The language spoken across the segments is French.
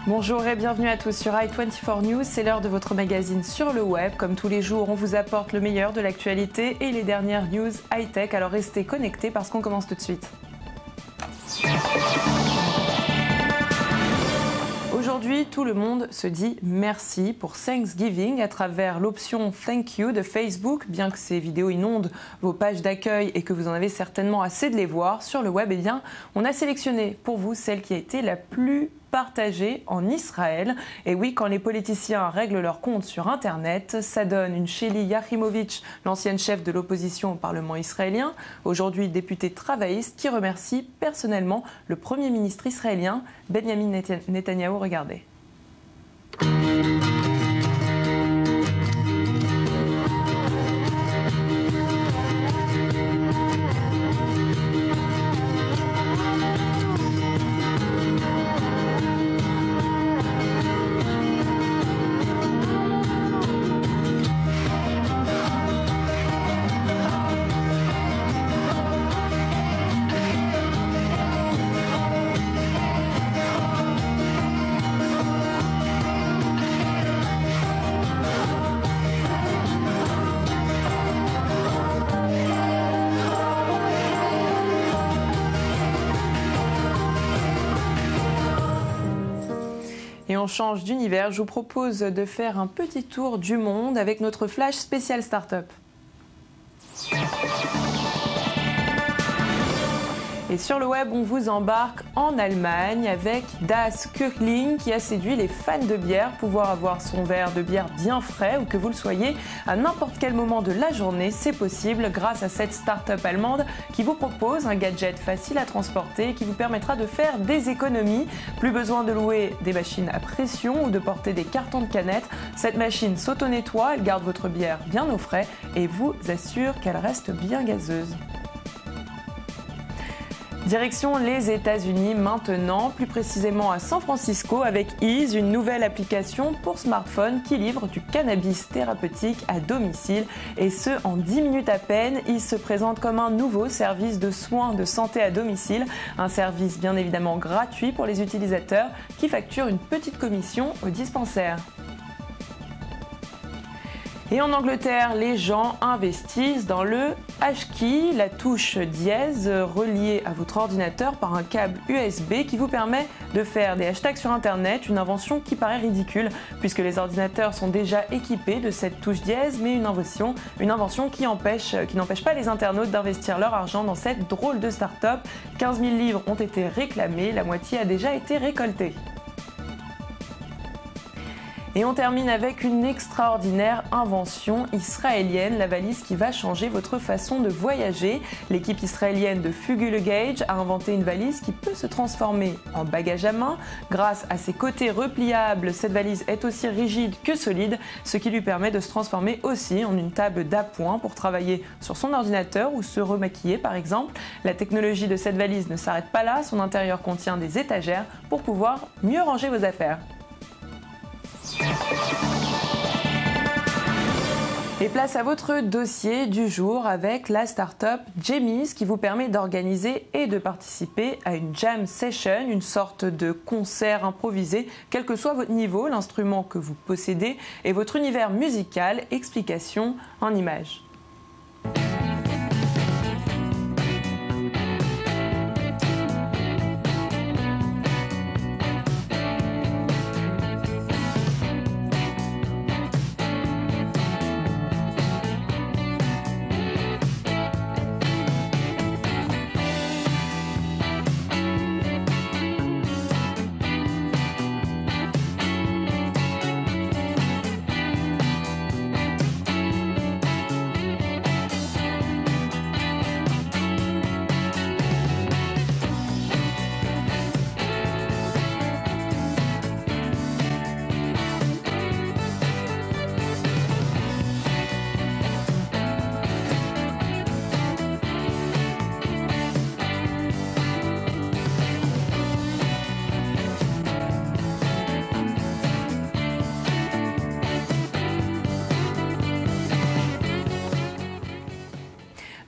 Bonjour et bienvenue à tous sur i24 News, c'est l'heure de votre magazine sur le web. Comme tous les jours, on vous apporte le meilleur de l'actualité et les dernières news high-tech. Alors restez connectés parce qu'on commence tout de suite. Aujourd'hui, tout le monde se dit merci pour Thanksgiving à travers l'option Thank You de Facebook. Bien que ces vidéos inondent vos pages d'accueil et que vous en avez certainement assez de les voir sur le web, eh bien, on a sélectionné pour vous celle qui a été la plus partagée en Israël. Et oui, quand les politiciens règlent leurs comptes sur Internet, ça donne une Shelly Yachimovitch, l'ancienne chef de l'opposition au Parlement israélien, aujourd'hui députée travailliste, qui remercie personnellement le Premier ministre israélien, Benjamin Netanyahou. Regardez. Et on change d'univers, je vous propose de faire un petit tour du monde avec notre flash spécial start-up. Et sur le web, on vous embarque en Allemagne avec Das Köchling qui a séduit les fans de bière. Pouvoir avoir son verre de bière bien frais ou que vous le soyez à n'importe quel moment de la journée, c'est possible grâce à cette start-up allemande qui vous propose un gadget facile à transporter et qui vous permettra de faire des économies. Plus besoin de louer des machines à pression ou de porter des cartons de canettes. Cette machine s'auto-nettoie, elle garde votre bière bien au frais et vous assure qu'elle reste bien gazeuse. Direction les États-Unis maintenant, plus précisément à San Francisco avec Ease, une nouvelle application pour smartphone qui livre du cannabis thérapeutique à domicile et ce en 10 minutes à peine. Ease se présente comme un nouveau service de soins de santé à domicile, un service bien évidemment gratuit pour les utilisateurs qui facturent une petite commission au dispensaire. Et en Angleterre, les gens investissent dans le Hashkey, la touche dièse reliée à votre ordinateur par un câble USB qui vous permet de faire des hashtags sur Internet, une invention qui paraît ridicule puisque les ordinateurs sont déjà équipés de cette touche dièse, mais une invention qui n'empêche pas les internautes d'investir leur argent dans cette drôle de start-up. 15 000 livres ont été réclamés, la moitié a déjà été récoltée. Et on termine avec une extraordinaire invention israélienne, la valise qui va changer votre façon de voyager. L'équipe israélienne de Fugul-Gage a inventé une valise qui peut se transformer en bagage à main. Grâce à ses côtés repliables, cette valise est aussi rigide que solide, ce qui lui permet de se transformer aussi en une table d'appoint pour travailler sur son ordinateur ou se remaquiller par exemple. La technologie de cette valise ne s'arrête pas là, son intérieur contient des étagères pour pouvoir mieux ranger vos affaires. Et place à votre dossier du jour avec la start-up Jammy's qui vous permet d'organiser et de participer à une jam session, une sorte de concert improvisé, quel que soit votre niveau, l'instrument que vous possédez et votre univers musical. Explication en images.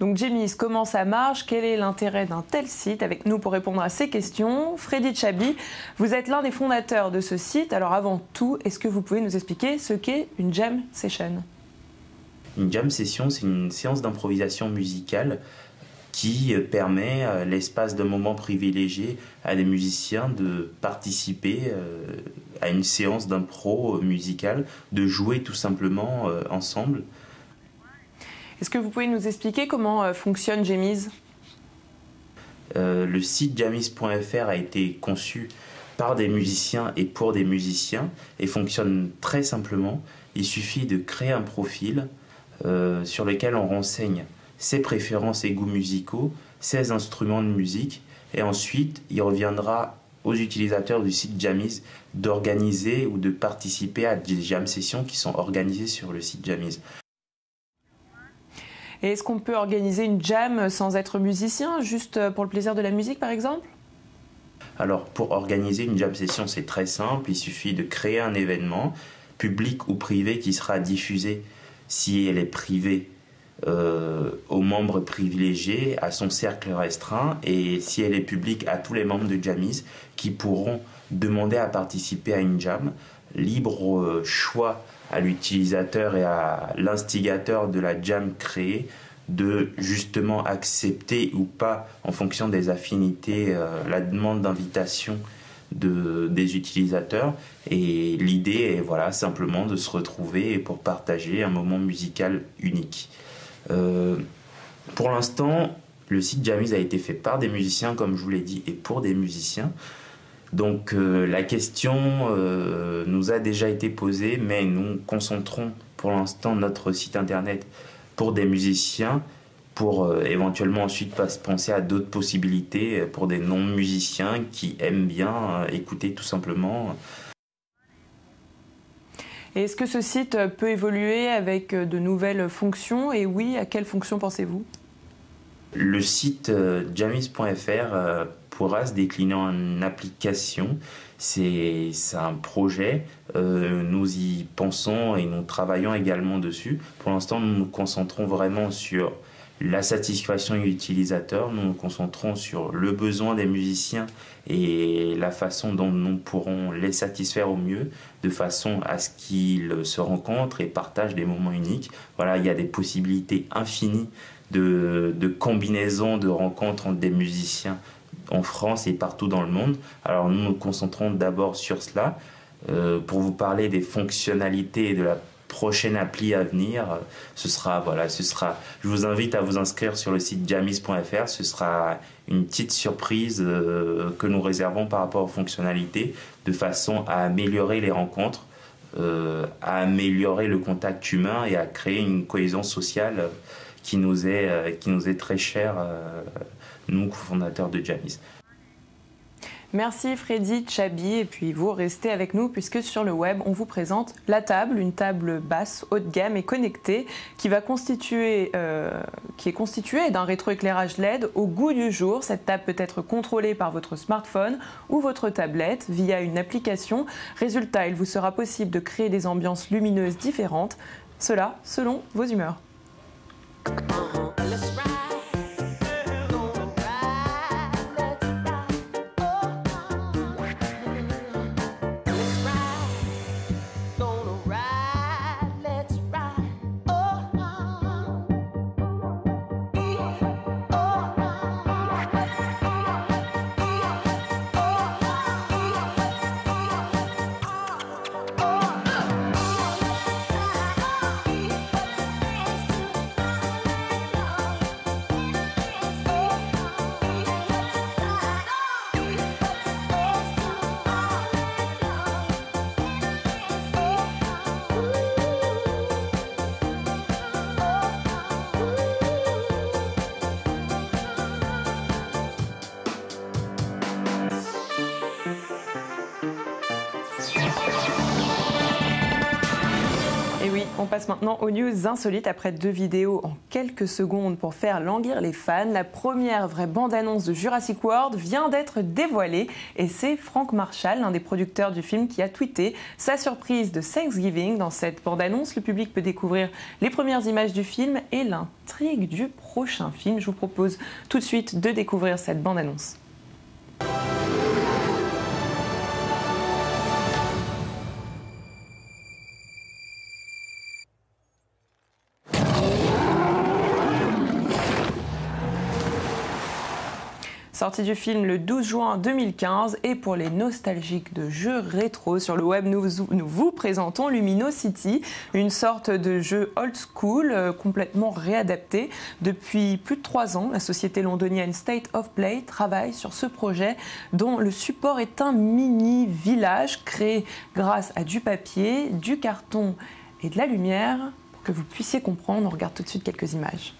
Donc Jammy's, comment ça marche? Quel est l'intérêt d'un tel site? Avec nous pour répondre à ces questions, Freddy Chabi, vous êtes l'un des fondateurs de ce site. Alors avant tout, est-ce que vous pouvez nous expliquer ce qu'est une jam session? Une jam session, c'est une séance d'improvisation musicale qui permet, l'espace d'un moment privilégié, à des musiciens de participer à une séance d'impro musicale, de jouer tout simplement ensemble. Est-ce que vous pouvez nous expliquer comment fonctionne Jammy's? Le site jammys.fr a été conçu par des musiciens et pour des musiciens et fonctionne très simplement. Il suffit de créer un profil sur lequel on renseigne ses préférences et goûts musicaux, ses instruments de musique, et ensuite il reviendra aux utilisateurs du site Jammy's d'organiser ou de participer à des jam sessions qui sont organisées sur le site Jammy's. Et est-ce qu'on peut organiser une jam sans être musicien, juste pour le plaisir de la musique par exemple? Alors pour organiser une jam session, c'est très simple, il suffit de créer un événement, public ou privé, qui sera diffusé, si elle est privée, aux membres privilégiés, à son cercle restreint, et si elle est publique, à tous les membres de Jammy's qui pourront demander à participer à une jam. Libre choix à l'utilisateur et à l'instigateur de la jam créée de justement accepter ou pas, en fonction des affinités, la demande d'invitation des utilisateurs. Et l'idée est voilà, simplement de se retrouver pour partager un moment musical unique. Pour l'instant, le site Jammy's a été fait par des musiciens, comme je vous l'ai dit, et pour des musiciens. Donc la question nous a déjà été posée, mais nous concentrons pour l'instant notre site internet pour des musiciens, pour éventuellement ensuite penser à d'autres possibilités pour des non-musiciens qui aiment bien écouter tout simplement. Et est-ce que ce site peut évoluer avec de nouvelles fonctions? Et oui, à quelles fonctions pensez-vous? Le site jammys.fr pourra se décliner en application. C'est un projet, nous y pensons et nous travaillons également dessus. Pour l'instant, nous nous concentrons vraiment sur la satisfaction utilisateur, nous nous concentrons sur le besoin des musiciens et la façon dont nous pourrons les satisfaire au mieux, de façon à ce qu'ils se rencontrent et partagent des moments uniques. Voilà, il y a des possibilités infinies de combinaisons, de rencontres entre des musiciens en France et partout dans le monde. Alors nous nous concentrons d'abord sur cela. Pour vous parler des fonctionnalités et de la prochaine appli à venir, je vous invite à vous inscrire sur le site jammys.fr. Ce sera une petite surprise que nous réservons par rapport aux fonctionnalités, de façon à améliorer les rencontres, à améliorer le contact humain et à créer une cohésion sociale qui nous est très chère, nous, cofondateurs de Jammy's. Merci Freddy Chabi, et puis vous restez avec nous puisque sur le web on vous présente la table, une table basse haut de gamme et connectée qui est constituée d'un rétroéclairage LED au goût du jour. Cette table peut être contrôlée par votre smartphone ou votre tablette via une application. Résultat, il vous sera possible de créer des ambiances lumineuses différentes, cela selon vos humeurs. On passe maintenant aux news insolites. Après 2 vidéos en quelques secondes pour faire languir les fans, la première vraie bande-annonce de Jurassic World vient d'être dévoilée et c'est Frank Marshall, l'un des producteurs du film, qui a tweeté sa surprise de Thanksgiving. Dans cette bande-annonce, le public peut découvrir les premières images du film et l'intrigue du prochain film. Je vous propose tout de suite de découvrir cette bande-annonce. Sortie du film le 12 juin 2015 et pour les nostalgiques de jeux rétro sur le web, nous vous présentons Luminosity, une sorte de jeu old school complètement réadapté. Depuis plus de 3 ans, la société londonienne State of Play travaille sur ce projet dont le support est un mini village créé grâce à du papier, du carton et de la lumière. Pour que vous puissiez comprendre, on regarde tout de suite quelques images.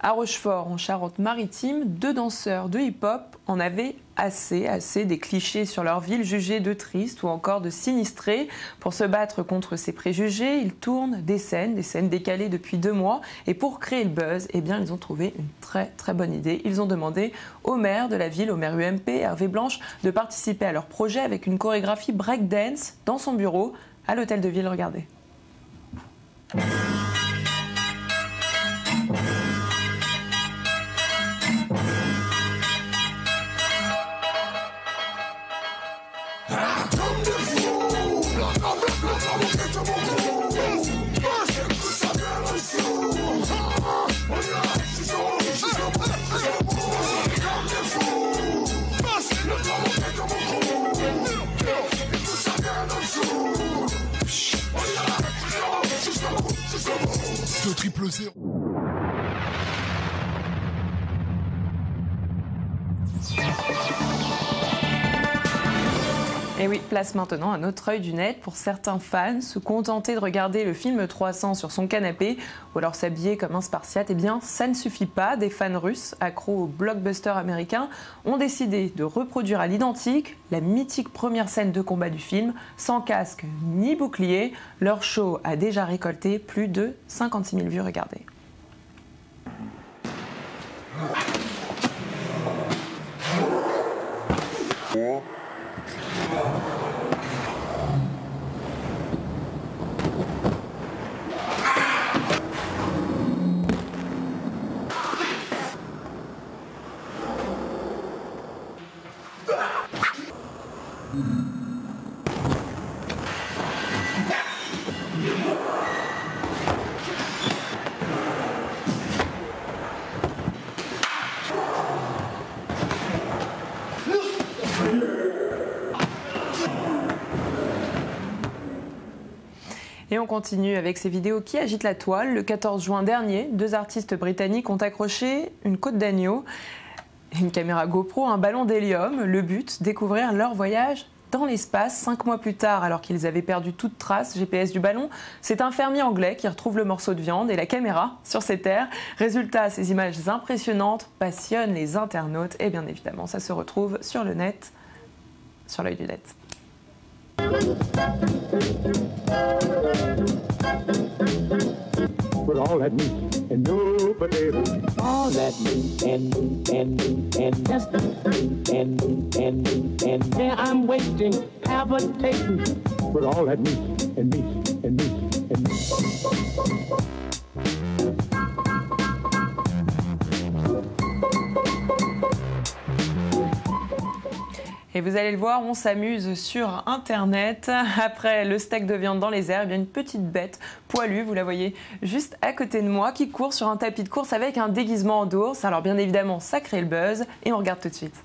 À Rochefort, en Charente-Maritime, 2 danseurs de hip-hop en avaient assez des clichés sur leur ville jugés de tristes ou encore de sinistrés. Pour se battre contre ces préjugés, ils tournent des scènes décalées depuis 2 mois. Et pour créer le buzz, eh bien, ils ont trouvé une très bonne idée. Ils ont demandé au maire de la ville, au maire UMP, Hervé Blanche, de participer à leur projet avec une chorégraphie breakdance dans son bureau à l'hôtel de ville. Regardez. Triple 0. Et oui, place maintenant un autre œil du net. Pour certains fans, se contenter de regarder le film 300 sur son canapé ou alors s'habiller comme un spartiate, eh bien ça ne suffit pas. Des fans russes, accros au blockbuster américain, ont décidé de reproduire à l'identique la mythique première scène de combat du film, sans casque ni bouclier. Leur show a déjà récolté plus de 56 000 vues. Regardez. Et on continue avec ces vidéos qui agitent la toile. Le 14 juin dernier, 2 artistes britanniques ont accroché une côte d'agneau, une caméra GoPro, un ballon d'hélium. Le but, découvrir leur voyage dans l'espace. 5 mois plus tard, alors qu'ils avaient perdu toute trace GPS du ballon, c'est un fermier anglais qui retrouve le morceau de viande et la caméra sur ses terres. Résultat, ces images impressionnantes passionnent les internautes et bien évidemment, ça se retrouve sur le net, sur l'œil du net. With all that meat and no potatoes, all that meat and just and there I'm waiting, palpitating. With all that meat and meat and meat and meat. Et vous allez le voir, on s'amuse sur Internet. Après le steak de viande dans les airs, eh bien une petite bête poilue, vous la voyez juste à côté de moi, qui court sur un tapis de course avec un déguisement d'ours. Alors bien évidemment, ça crée le buzz et on regarde tout de suite.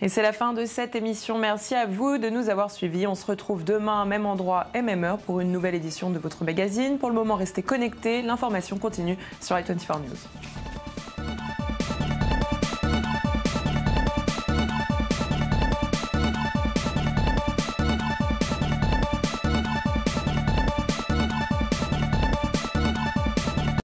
Et c'est la fin de cette émission. Merci à vous de nous avoir suivis. On se retrouve demain, même endroit et même heure pour une nouvelle édition de votre magazine. Pour le moment, restez connectés. L'information continue sur i24 News.